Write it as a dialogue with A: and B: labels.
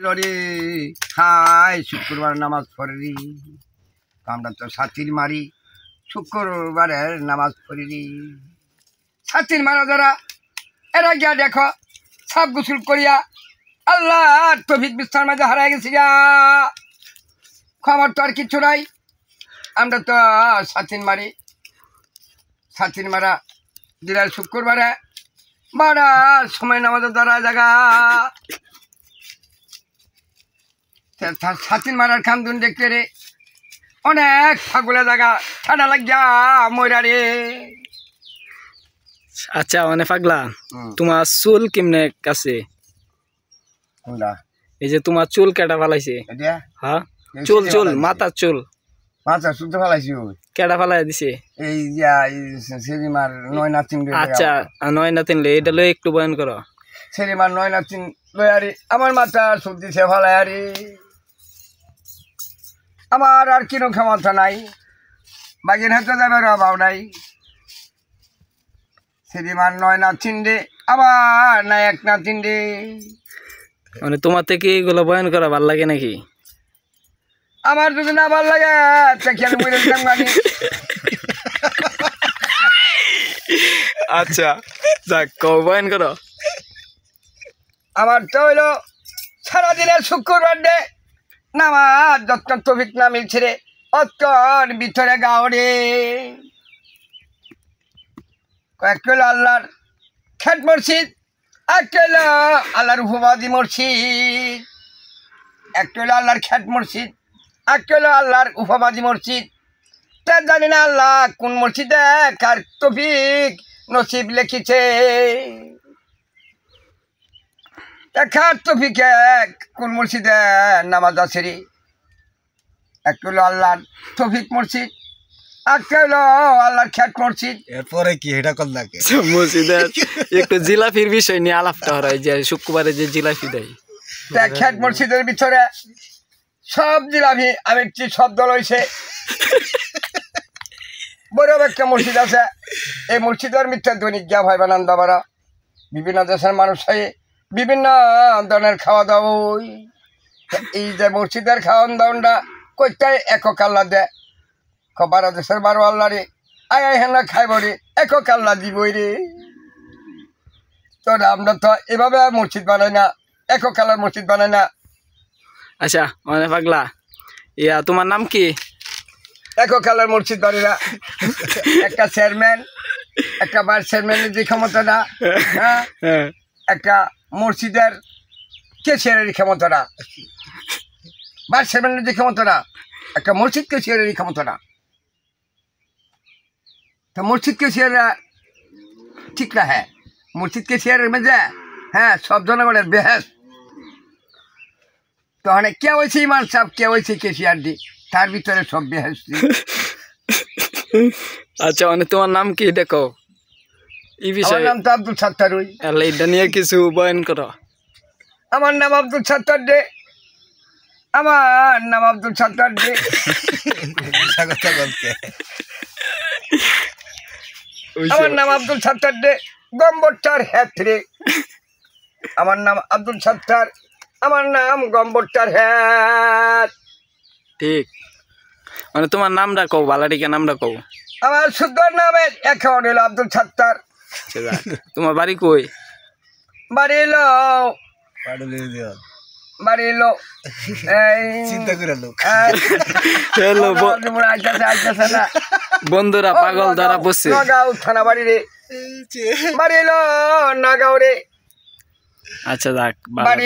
A: Lorry high শুক্রবার নামাজ পড়ি আমরা তো সাতির মারি শুক্রবারের নামাজ পড়ি সাতির মারা যারা এরা গিয়া দেখো সাপ গোসল করিয়া আল্লাহ তৌফিক বিস্তার মাঝে হারাই গেছি গা খবর তো আর কিছু নাই। আমরা তো সাতিন মারি সাতিন মারা দিলার শুক্রবারে বারা সময় নামাজের দ্বারা জায়গা সাতিন মারার খামদুন দেখতে রে অনেক ফাগুলা জায়গা ঠান্ডা লাগিয়া ময়রা রে।
B: আচ্ছা মানে পাগলা তোমার চুল কেমনে কাছে এই যে তোমার চুল কেটা ফালাইছে? হ্যাঁ চুল চুল মাথার চুল
A: মাথা শুনতে ফালাইছি
B: কেটা ফালাই দিছে?
A: এই সেলিমার নয় নাতিন।
B: আচ্ছা নয় নাতিন লে এটা লই একটু বয়ান করো।
A: সেলিমার নয় নাতিন লই আরি আমার মাথা সুদ দিছে ফালাই আরি আমার আর কিনো ক্ষমতা নাই বাগির হাতে যাবার অভাব নাই। সেলিমার নয় নাতিন রে আবার না এক নাতিন রে।
B: মানে তোমার থেকে এগুলো বয়ান করা ভাল লাগে নাকি?
A: আমার যদি না ভাল লাগে আমি বলে দিতাম গানি।
B: আচ্ছা যাক কও বয়ান করো।
A: আমার তো হইলো সারাদিনের শুক্রবার ডে নামাজ যত তৌফিক না মিলছে রে অতর ভিতরে গাও রে কয়েকটা হলো আল্লাহর খেট মসজিদ, একটা হলো আল্লাহর উপবাদী মসজিদ, একটা হলো আল্লাহর খেট মসজিদ, একটা হলো আল্লাহর উপবাদী মসজিদ। তা জানি না আল্লাহ কোন মসজিদে কার তৌফিক নসিব লিখেছে। দেখার তৌফিকে কোন মসজিদে নামাজ আছে রে। একটা হলো আল্লাহর তৌফিক মসজিদ, একটা হলো আল্লাহর খেট মসজিদ।
C: এরপরে কি এটা করল লাগে
B: মসজিদের একটু জিলাপির বিষয় নিয়ে আলাপটা হয় যে শুক্রবারে যে জিলাপি দেয়
A: খেট মসজিদের ভিতরে সব জিলাপি আমি শব্দ লইছে। বড় একটা মসজিদ আছে এই মসজিদের মিথ্যা দৈনিক যা ভাই বানান দাবারা বিভিন্ন দেশের মানুষ হয় বিভিন্ন ধরনের খাওয়া দাওয়া। এই যে মসজিদের খাওয়ান দাওয়ানটা কইটাই একক আল্লাহ দেয় বারো দেশের 12 আল্লাহ রে আয় আয় হ্যাঁ খাইব রে একক আল্লাহ দিবই রে। তো আমরা তো এভাবে মসজিদ বানাই না, একক আল্লাহর মসজিদ বানাই না।
B: আচ্ছা মানে পাগলা ইয়া তোমার নাম কি?
A: একক আল্লাহর মসজিদ বানাই না। একটা চেয়ারম্যান একটা ভাইস চেয়ারম্যানের যে ক্ষমতাটা হ্যাঁ একটা মসজিদের কেশিয়ারের ক্ষমতাটা ভাইস চেয়ারম্যানের যে ক্ষমতাটা একটা মসজিদ কেশিয়ারের ক্ষমতাটা। तो मस्जिद के शेयर ठीक ना है मस्जिद के शेयर में जा हाँ सब जनगणेर बेहस तो हाँ क्या वैसे इमाम साहब क्या वैसे के शेयर दी तार भीतर सब बेहस दी।
B: अच्छा মানে তোমার নাম কি দেখো এই বিষয়ে?
A: আমার নাম তো আব্দুল সত্তার হই।
B: আল্লাহ এটা নিয়ে কিছু বয়ান করো।
A: আমার নাম আব্দুল সত্তার দে আমার নাম আব্দুল সত্তার দে। আমার নাম আব্দুল সত্তার দে গম্বরটার হ্যাথরে। আমার নাম আব্দুল সত্তার আমার নাম গম্বরটার হ্যাথ।
B: ঠিক মানে তোমার নামটা কও বালাটিকে নামটা কও।
A: আমার শুদ্ধ নামে এখন হলো আব্দুল সত্তার।
B: তোমার বাড়ি কই?
A: বাড়ি এলো বাড়ি এলো
C: চিন্তা করে লোক
B: বন্ধুরা পাগল ধরা বসছে
A: নগাঁও থানা বাড়ি রে বাড়ি এলো নগাঁও রে।
B: আচ্ছা যাক
A: বাড়ি